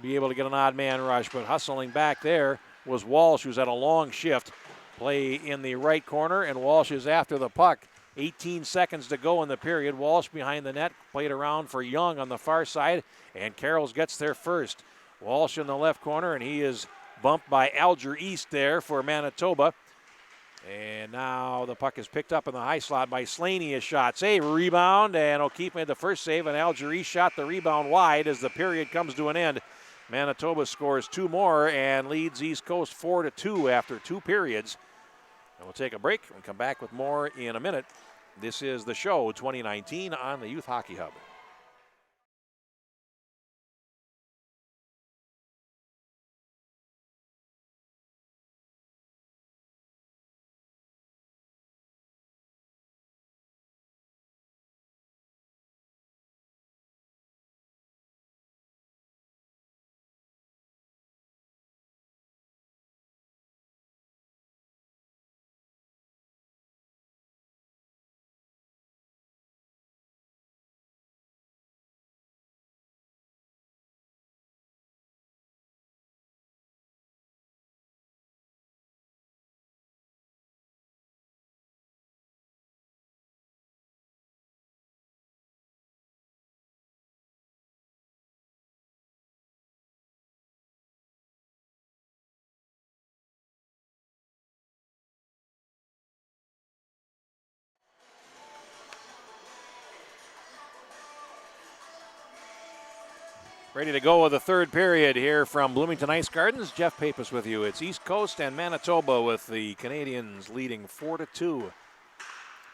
be able to get an odd man rush, but hustling back there was Walsh, who's had a long shift. Play in the right corner, and Walsh is after the puck. 18 seconds to go in the period. Walsh behind the net, played around for Young on the far side, and Carrolls gets there first. Walsh in the left corner, and he is bumped by Alger East there for Manitoba. And now the puck is picked up in the high slot by Slaney. A shot, save, rebound, and O'Keefe made the first save, and Alger East shot the rebound wide as the period comes to an end. Manitoba scores 2 more and leads East Coast 4-2 after 2 periods. And we'll take a break and come back with more in a minute. This is the show 2019 on the Youth Hockey Hub. Ready to go with the third period here from Bloomington Ice Gardens. Jeff Pappas with you. It's East Coast and Manitoba with the Canadians leading 4-2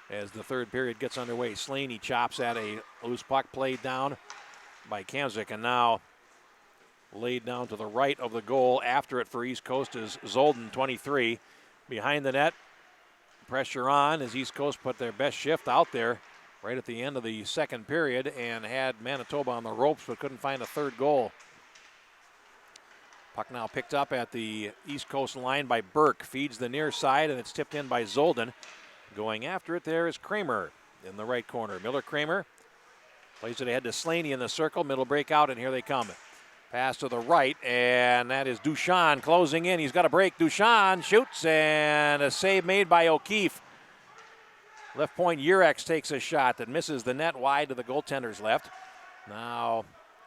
as the third period gets underway. Slaney chops at a loose puck played down by Kamzik, and now laid down to the right of the goal. After it for East Coast is Zolden, 23. Behind the net, pressure on as East Coast put their best shift out there right at the end of the second period and had Manitoba on the ropes but couldn't find a third goal. Puck now picked up at the East Coast line by Burke. Feeds the near side and it's tipped in by Zolden. Going after it there is Kramer in the right corner. Miller-Kramer plays it ahead to Slaney in the circle. Middle breakout, and here they come. Pass to the right, and that is Duchan closing in. He's got a break. Duchan shoots, and a save made by O'Keefe. Left point, Urex takes a shot that misses the net wide to the goaltender's left. Now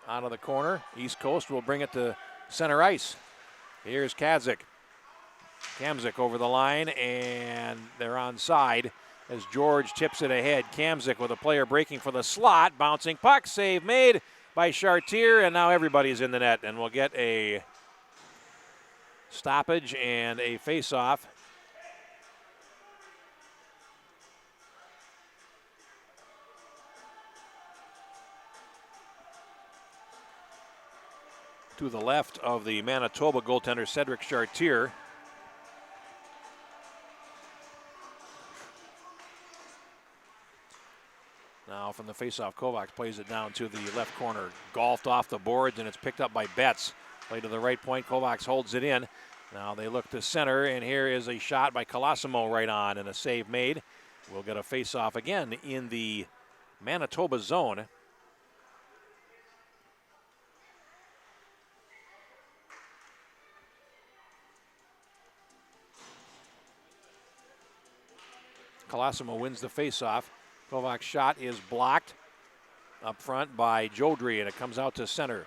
out of the corner. East Coast will bring it to center ice. Here's Kamzik over the line, and they're onside as George tips it ahead. Kamzik with a player breaking for the slot. Bouncing puck, save made by Chartier, and now everybody's in the net, and we'll get a stoppage and a face-off. To the left of the Manitoba goaltender, Cedric Chartier. Now from the faceoff, Kovacs plays it down to the left corner. Golfed off the boards, and it's picked up by Betts. Play to the right point, Kovacs holds it in. Now they look to center, and here is a shot by Colosimo right on, and a save made. We'll get a faceoff again in the Manitoba zone. Colosimo wins the faceoff. Kovacs' shot is blocked up front by Jodry, and it comes out to center.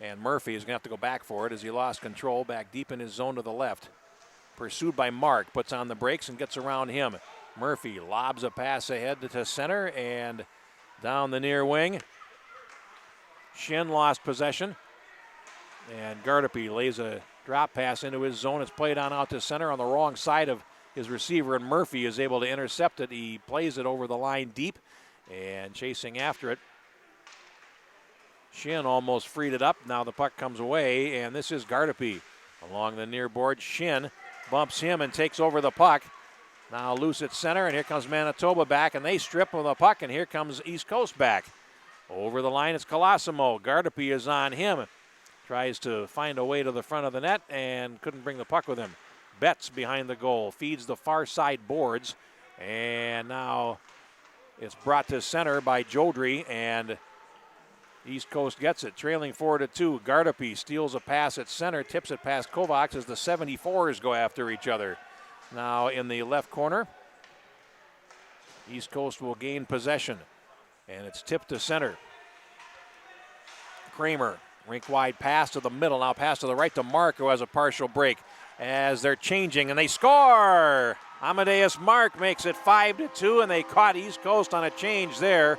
And Murphy is going to have to go back for it as he lost control back deep in his zone to the left. Pursued by Mark, puts on the brakes and gets around him. Murphy lobs a pass ahead to center and down the near wing. Shin lost possession, and Gardapi lays a drop pass into his zone. It's played on out to center on the wrong side of his receiver, and Murphy is able to intercept it. He plays it over the line deep and chasing after it. Shin almost freed it up. Now the puck comes away, and this is Gardapi along the near board. Shin bumps him and takes over the puck. Now loose at center, and here comes Manitoba back, and they strip of the puck, and here comes East Coast back. Over the line, it's Colosimo. Gardapi is on him. Tries to find a way to the front of the net and couldn't bring the puck with him. Betts behind the goal, feeds the far side boards, and now it's brought to center by Jodry, and East Coast gets it, trailing 4-2. Gardapi steals a pass at center, tips it past Kovacs as the 74s go after each other. Now in the left corner, East Coast will gain possession. And it's tipped to center. Kramer, rink wide pass to the middle. Now pass to the right to Mark, who has a partial break as they're changing, and they score! Amadeus Mark makes it 5-2, and they caught East Coast on a change there.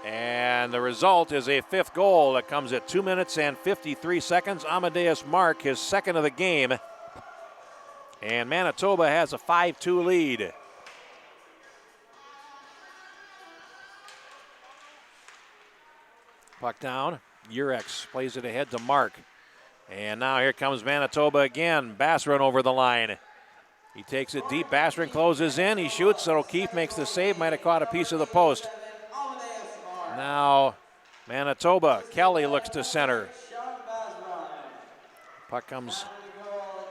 And the result is a fifth goal that comes at 2 minutes and 53 seconds. Amadeus Mark, his second of the game. And Manitoba has a 5-2 lead. Puck down. Urex plays it ahead to Mark. And now here comes Manitoba again. Basran over the line. He takes it deep. Basran closes in. He shoots. O'Keefe makes the save. Might have caught a piece of the post. Now Manitoba. Kelly looks to center. Puck comes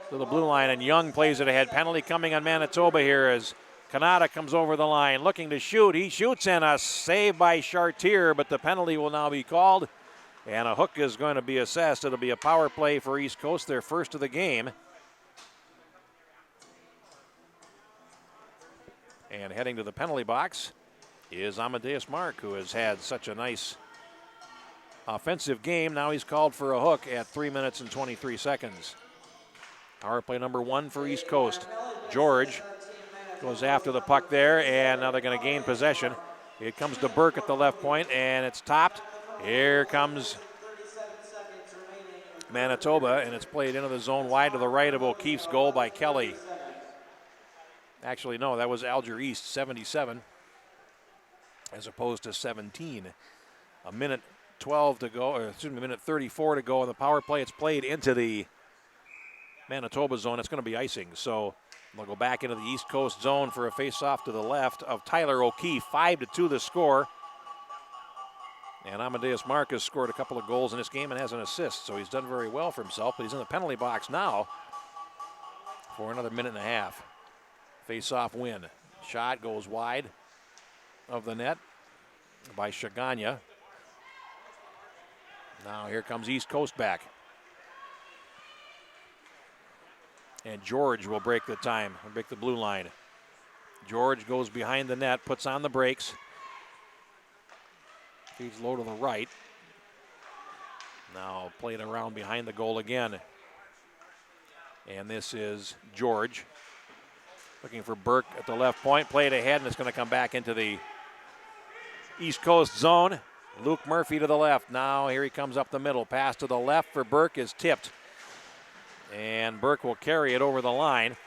to the blue line, and Young plays it ahead. Penalty coming on Manitoba here as Kanata comes over the line looking to shoot. He shoots, and a save by Chartier, but the penalty will now be called. And a hook is going to be assessed. It'll be a power play for East Coast, their first of the game. And heading to the penalty box is Amadeus Mark, who has had such a nice offensive game. Now he's called for a hook at 3 minutes and 23 seconds. Power play number 1 for East Coast. George goes after the puck there, and now they're going to gain possession. It comes to Burke at the left point, and it's topped. Here comes Manitoba, and it's played into the zone wide to the right of O'Keefe's goal by Kelly. Actually, no, that was Alger East, 77, as opposed to 17. A minute 12 to go, or excuse me, a minute 34 to go on the power play. It's played into the Manitoba zone. It's going to be icing, so they'll go back into the East Coast zone for a face-off to the left of Tyler O'Keefe. 5-2 the score. And Amadeus Mark has scored a couple of goals in this game and has an assist, so he's done very well for himself, but he's in the penalty box now for another minute and a half. Face-off win. Shot goes wide of the net by Shaganya. Now here comes East Coast back. And George will break the time, break the blue line. George goes behind the net, puts on the brakes. Feeds low to the right. Now played around behind the goal again. And this is George. Looking for Burke at the left point. Played ahead, and it's going to come back into the East Coast zone. Luke Murphy to the left. Now here he comes up the middle. Pass to the left for Burke is tipped. And Burke will carry it over the line.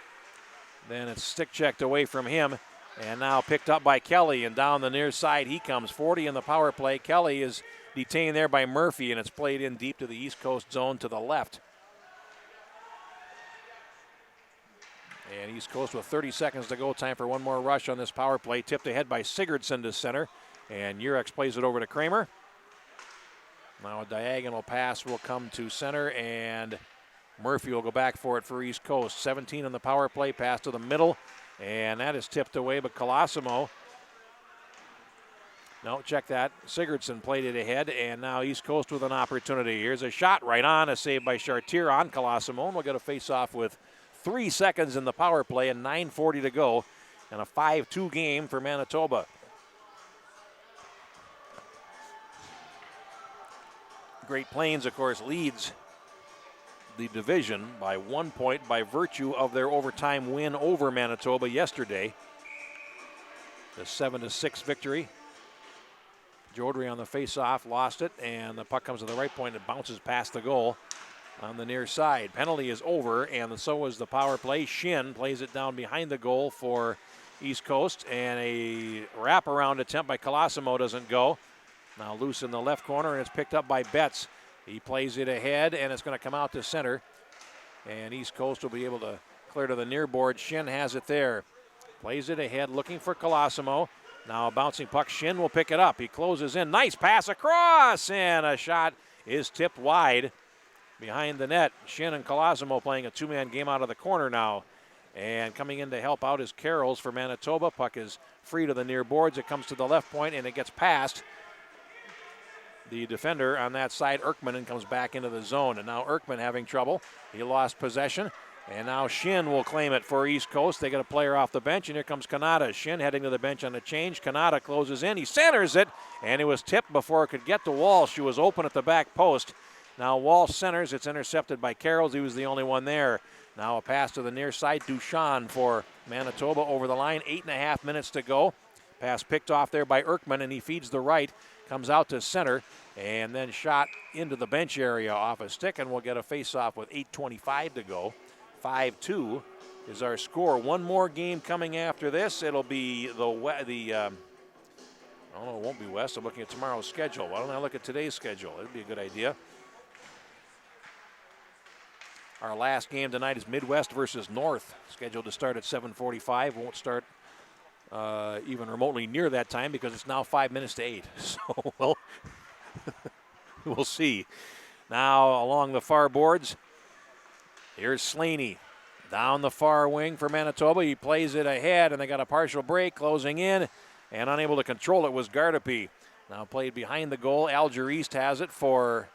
Then it's stick checked away from him. And now picked up by Kelly, and down the near side he comes. 40 in the power play. Kelly is detained there by Murphy, and it's played in deep to the East Coast zone to the left. And East Coast with 30 seconds to go. Time for one more rush on this power play. Tipped ahead by Sigurdsson to center. And Urex plays it over to Kramer. Now a diagonal pass will come to center, and Murphy will go back for it for East Coast. 17 on the power play. Pass to the middle. And that is tipped away, but Colosimo. No, check that. Sigurdsson played it ahead, and now East Coast with an opportunity. Here's a shot right on, a save by Chartier on Colosimo. And we'll get a face-off with 3 seconds in the power play and 9:40 to go, and a 5-2 game for Manitoba. Great Plains, of course, leads the division by 1 point by virtue of their overtime win over Manitoba yesterday. The 7-6 victory. Jodry on the face-off, lost it, and the puck comes to the right point and bounces past the goal on the near side. Penalty is over, and so is the power play. Shin plays it down behind the goal for East Coast, and a wraparound attempt by Colosimo doesn't go. Now loose in the left corner, and it's picked up by Betts. He plays it ahead, and it's going to come out to center. And East Coast will be able to clear to the near board. Shin has it there. Plays it ahead, looking for Colosimo. Now a bouncing puck. Shin will pick it up. He closes in. Nice pass across, and a shot is tipped wide behind the net. Shin and Colosimo playing a two-man game out of the corner now. And coming in to help out is Carrolls for Manitoba. Puck is free to the near boards. It comes to the left point, and it gets past the defender on that side, Erkman, and comes back into the zone. And now Erkman having trouble. He lost possession. And now Shin will claim it for East Coast. They get a player off the bench, and here comes Kanata. Shin heading to the bench on the change. Kanata closes in. He centers it, and it was tipped before it could get to Walsh. She was open at the back post. Now Walsh centers. It's intercepted by Carrolls. He was the only one there. Now a pass to the near side. Duchan for Manitoba over the line. 8.5 minutes to go. Pass picked off there by Erkman, and he feeds the right. Comes out to center, and then shot into the bench area off a stick, and we'll get a face-off with 8:25 to go. 5-2 is our score. One more game coming after this. It'll be it won't be West. I'm looking at tomorrow's schedule. Why don't I look at today's schedule? It'd be a good idea. Our last game tonight is Midwest versus North, scheduled to start at 7:45. Won't start even remotely near that time because it's now 5 minutes to 8. So we'll see. Now along the far boards, here's Slaney down the far wing for Manitoba. He plays it ahead, and they got a partial break closing in, and unable to control it was Gardapi. Now played behind the goal. Alger East has it for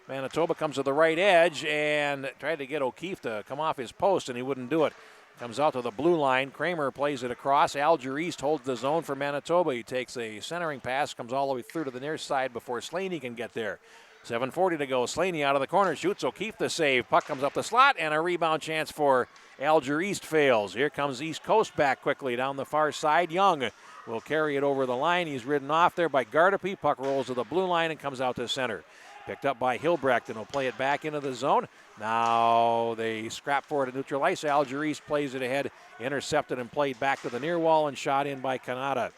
Manitoba. Comes to the right edge and tried to get O'Keefe to come off his post, and he wouldn't do it. Comes out to the blue line. Kramer plays it across. Alger East holds the zone for Manitoba. He takes a centering pass, comes all the way through to the near side before Slaney can get there. 7:40 to go. Slaney out of the corner, shoots. O'Keefe the save. Puck comes up the slot, and a rebound chance for Alger East fails. Here comes East Coast back quickly down the far side. Young will carry it over the line. He's ridden off there by Gardapi. Puck rolls to the blue line and comes out to center. Picked up by Hilbrecht, and will play it back into the zone. Now they scrap for it at neutral ice. Alger East plays it ahead, intercepted and played back to the near wall and shot in by Kanata.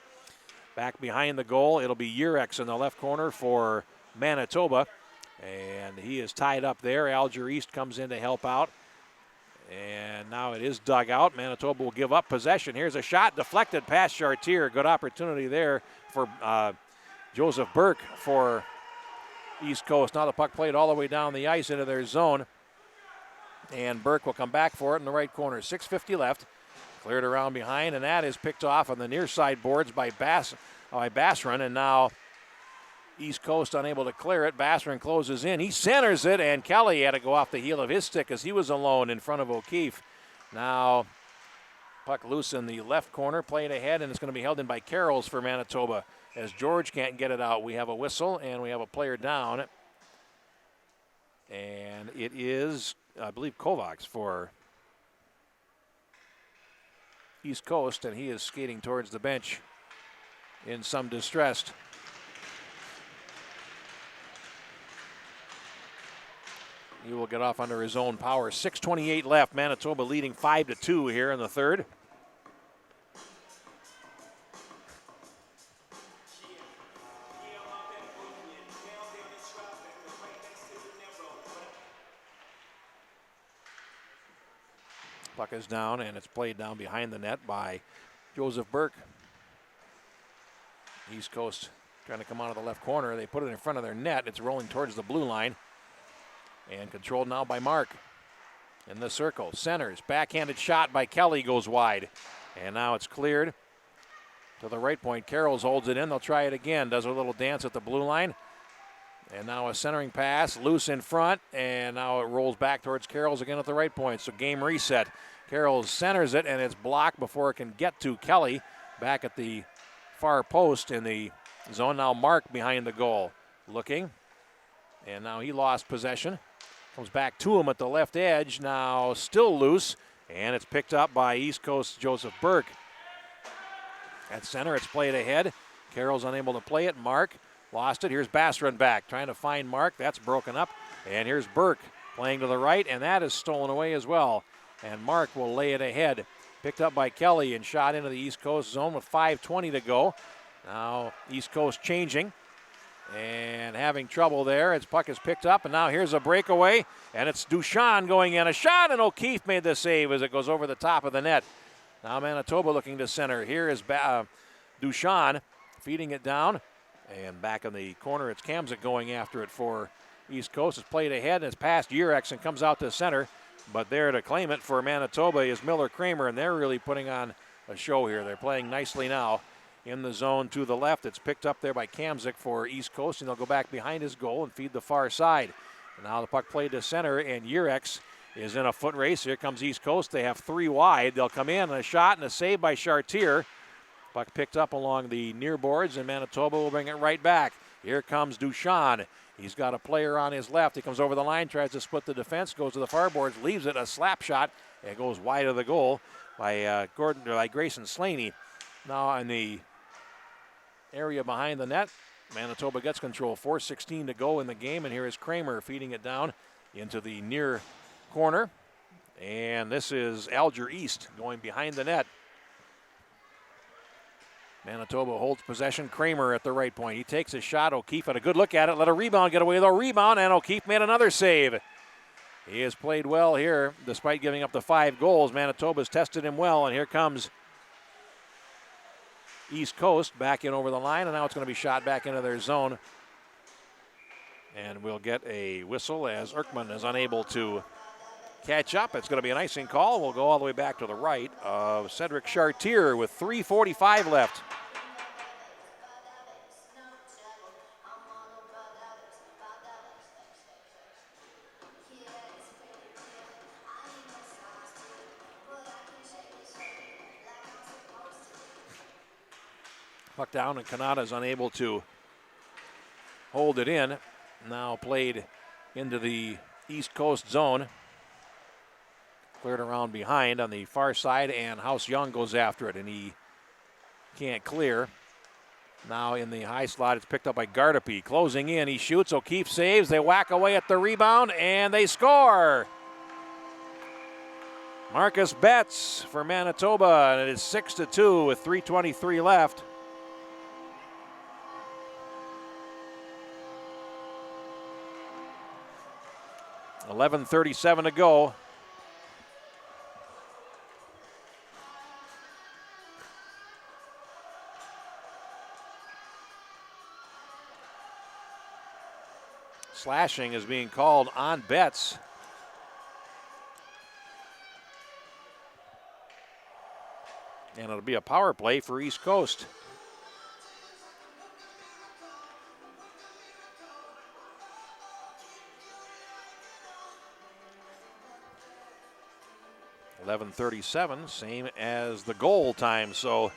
Back behind the goal, it'll be Urex in the left corner for Manitoba, and he is tied up there. Alger East comes in to help out, and now it is dug out. Manitoba will give up possession. Here's a shot deflected past Chartier. Good opportunity there for Joseph Burke for East Coast. Now the puck played all the way down the ice into their zone, and Burke will come back for it in the right corner. 6:50 left. Cleared around behind, and that is picked off on the near side boards by Bassron, and now East Coast unable to clear it. Bassron closes in. He centers it, and Kelly had to go off the heel of his stick as he was alone in front of O'Keefe. Now puck loose in the left corner, played ahead, and it's going to be held in by Carrolls for Manitoba. As George can't get it out, we have a whistle, and we have a player down. And it is, I believe, Kovacs for East Coast, and he is skating towards the bench in some distress. He will get off under his own power. 6:28 left. Manitoba leading 5-2 here in the third. Puck is down, and it's played down behind the net by Joseph Burke. East Coast trying to come out of the left corner. They put it in front of their net. It's rolling towards the blue line. And controlled now by Mark in the circle. Centers. Backhanded shot by Kelly goes wide. And now it's cleared to the right point. Carrolls holds it in. They'll try it again. Does a little dance at the blue line. And now a centering pass. Loose in front. And now it rolls back towards Carrolls again at the right point. So game reset. Carrolls centers it, and it's blocked before it can get to Kelly. Back at the far post in the zone. Now Mark behind the goal. Looking. And now he lost possession. Comes back to him at the left edge. Now still loose. And it's picked up by East Coast Joseph Burke. At center, it's played ahead. Carroll's unable to play it. Mark lost it. Here's Bassron back. Trying to find Mark. That's broken up. And here's Burke playing to the right. And that is stolen away as well. And Mark will lay it ahead. Picked up by Kelly and shot into the East Coast zone with 5:20 to go. Now East Coast changing and having trouble there. Its puck is picked up, and now here's a breakaway, and it's Duchan going in. A shot, and O'Keefe made the save as it goes over the top of the net. Now Manitoba looking to center. Here is Duchan feeding it down, and back in the corner, it's Kamzik going after it for East Coast. It's played ahead, and it's past Urex and comes out to center. But there to claim it for Manitoba is Miller Kramer, and they're really putting on a show here. They're playing nicely now in the zone to the left. It's picked up there by Kamzik for East Coast, and they'll go back behind his goal and feed the far side. And now the puck played to center, and Urex is in a foot race. Here comes East Coast. They have 3 wide. They'll come in, a shot and a save by Chartier. Puck picked up along the near boards, and Manitoba will bring it right back. Here comes Duchamp. He's got a player on his left. He comes over the line, tries to split the defense, goes to the far boards, leaves it, a slap shot, and it goes wide of the goal by Grayson Slaney. Now in the area behind the net, Manitoba gets control. 4:16 to go in the game, and here is Kramer feeding it down into the near corner. And this is Alger East going behind the net. Manitoba holds possession. Kramer at the right point. He takes a shot. O'Keefe had a good look at it. Let a rebound get away with a rebound, and O'Keefe made another save. He has played well here despite giving up the 5 goals. Manitoba's tested him well, and here comes East Coast back in over the line, and now it's going to be shot back into their zone. And we'll get a whistle as Erkman is unable to catch up. It's going to be an icing call. We'll go all the way back to the right of Cedric Chartier with 3:45 left. Puck down, and Kanata is unable to hold it in. Now played into the East Coast zone. Cleared around behind on the far side, and House Young goes after it, and he can't clear. Now in the high slot, it's picked up by Gardapi. Closing in, he shoots. O'Keefe saves. They whack away at the rebound, and they score. Marcus Betts for Manitoba, and it is 6-2 with 3:23 left. .11:37 to go. Slashing is being called on Betts. And it'll be a power play for East Coast. .11:37, same as the goal time, so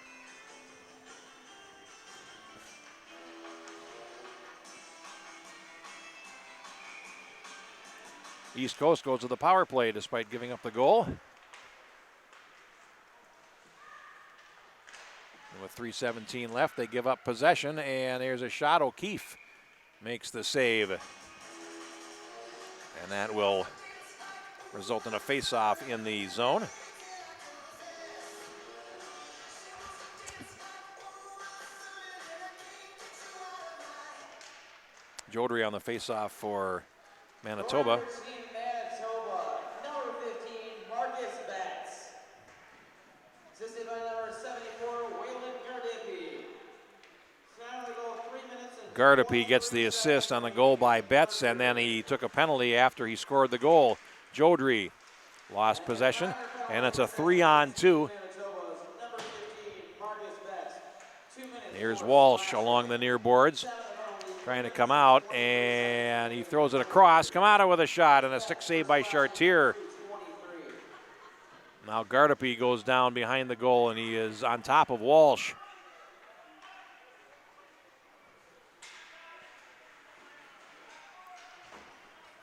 East Coast goes to the power play despite giving up the goal. And with 3:17 left, they give up possession, and there's a shot. O'Keefe makes the save. And that will result in a face-off in the zone. Jodry on the face-off for Manitoba. Manitoba, number 15, Marcus Betts. Assisted by number 74, Waylon Gardapi. Final to go 3 minutes and Gardapi gets the assist on the goal by Betts, and then he took a penalty after he scored the goal. Jodry lost possession, and it's a 3-on-2. Manitoba's number 15, Marcus Betts. 2 minutes. Here's Walsh along the near boards, trying to come out, and he throws it across. Kamada with a shot, and a stick save by Chartier. Now Gardapi goes down behind the goal, and he is on top of Walsh.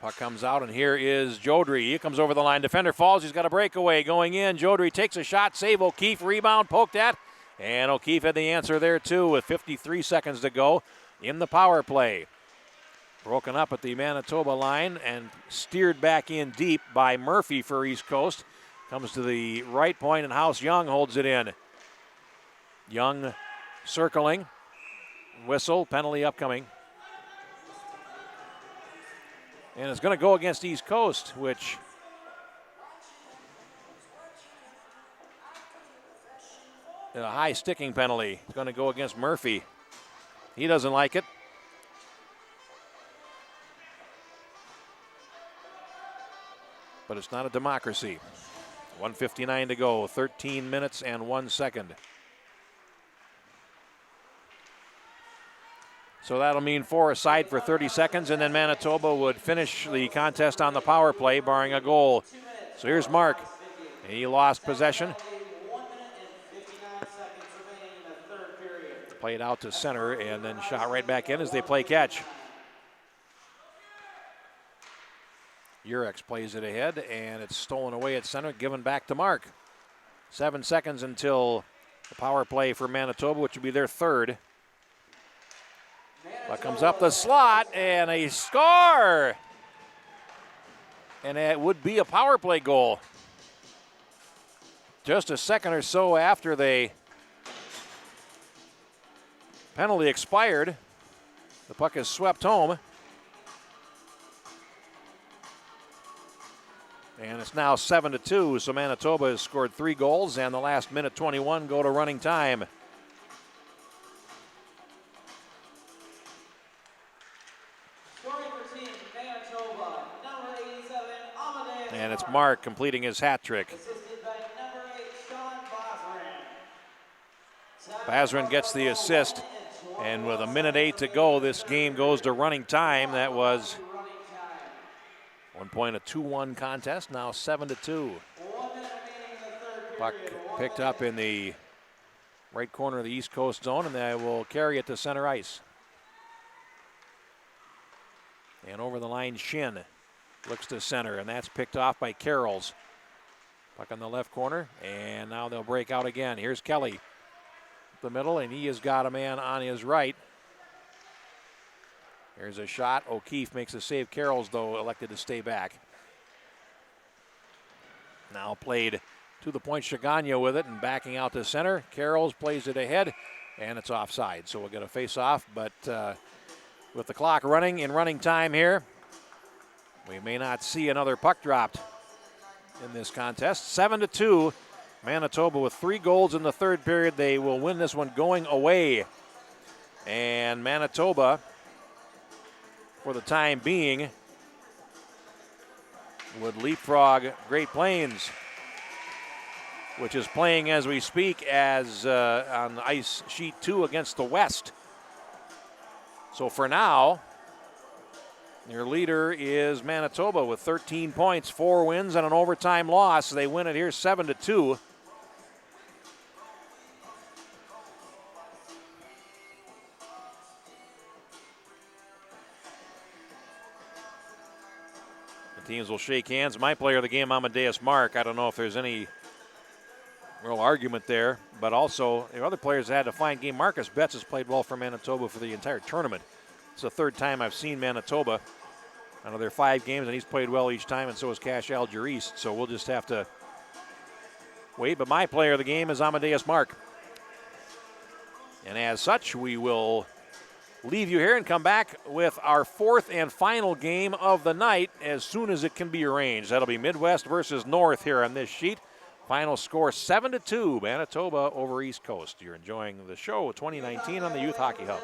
Puck comes out, and here is Jodry. He comes over the line. Defender falls. He's got a breakaway going in. Jodry takes a shot. Save O'Keefe. Rebound poked at. And O'Keefe had the answer there, too, with 53 seconds to go in the power play. Broken up at the Manitoba line and steered back in deep by Murphy for East Coast. Comes to the right point, and House Young holds it in. Young circling. Whistle. Penalty upcoming. And it's going to go against East Coast, which a high sticking penalty. It's going to go against Murphy. He doesn't like it. But it's not a democracy. 1:59 to go, 13 minutes and 1 second. So that'll mean 4 aside for 30 seconds, and then Manitoba would finish the contest on the power play, barring a goal. So here's Mark. He lost possession. Played out to center and then shot right back in as they play catch. Urex plays it ahead, and it's stolen away at center, given back to Mark. 7 seconds until the power play for Manitoba, which would be their third. Puck comes up the slot, and a score! And it would be a power play goal. Just a second or so after the penalty expired, the puck is swept home. And it's now 7-2, so Manitoba has scored 3 goals, and the last minute 21 go to running time. And it's Mark completing his hat trick. Bazran gets the assist, and with 1:08 to go, this game goes to running time. That was 1 point, a 2-1 contest, now 7-2. Puck picked up in the right corner of the East Coast zone, and they will carry it to center ice. And over the line, Shin looks to center, and that's picked off by Carrolls. Puck on the left corner, and now they'll break out again. Here's Kelly, the middle, and he has got a man on his right. Here's a shot. O'Keefe makes a save. Carrolls, though, elected to stay back. Now played to the point. Chagagna with it and backing out to center. Carrolls plays it ahead, and it's offside. So we'll get a face-off, but with the clock running in running time here, we may not see another puck dropped in this contest. 7-2. Manitoba with 3 goals in the third period. They will win this one going away. And Manitoba, for the time being, would leapfrog Great Plains, which is playing as we speak as on ice sheet 2 against the West. So for now, their leader is Manitoba with 13 points, 4 wins, and an overtime loss. They win it here 7-2. Teams will shake hands. My player of the game, Amadeus Mark. I don't know if there's any real argument there, but also the other players had to find game. Marcus Betts has played well for Manitoba for the entire tournament. It's the third time I've seen Manitoba out of their 5 games, and he's played well each time, and so has Cash Algeriste. So we'll just have to wait. But my player of the game is Amadeus Mark. And as such, we will leave you here and come back with our 4th and final game of the night as soon as it can be arranged. That'll be Midwest versus North here on this sheet. Final score 7-2, Manitoba over East Coast. You're enjoying the show 2019 on the Youth Hockey Hub.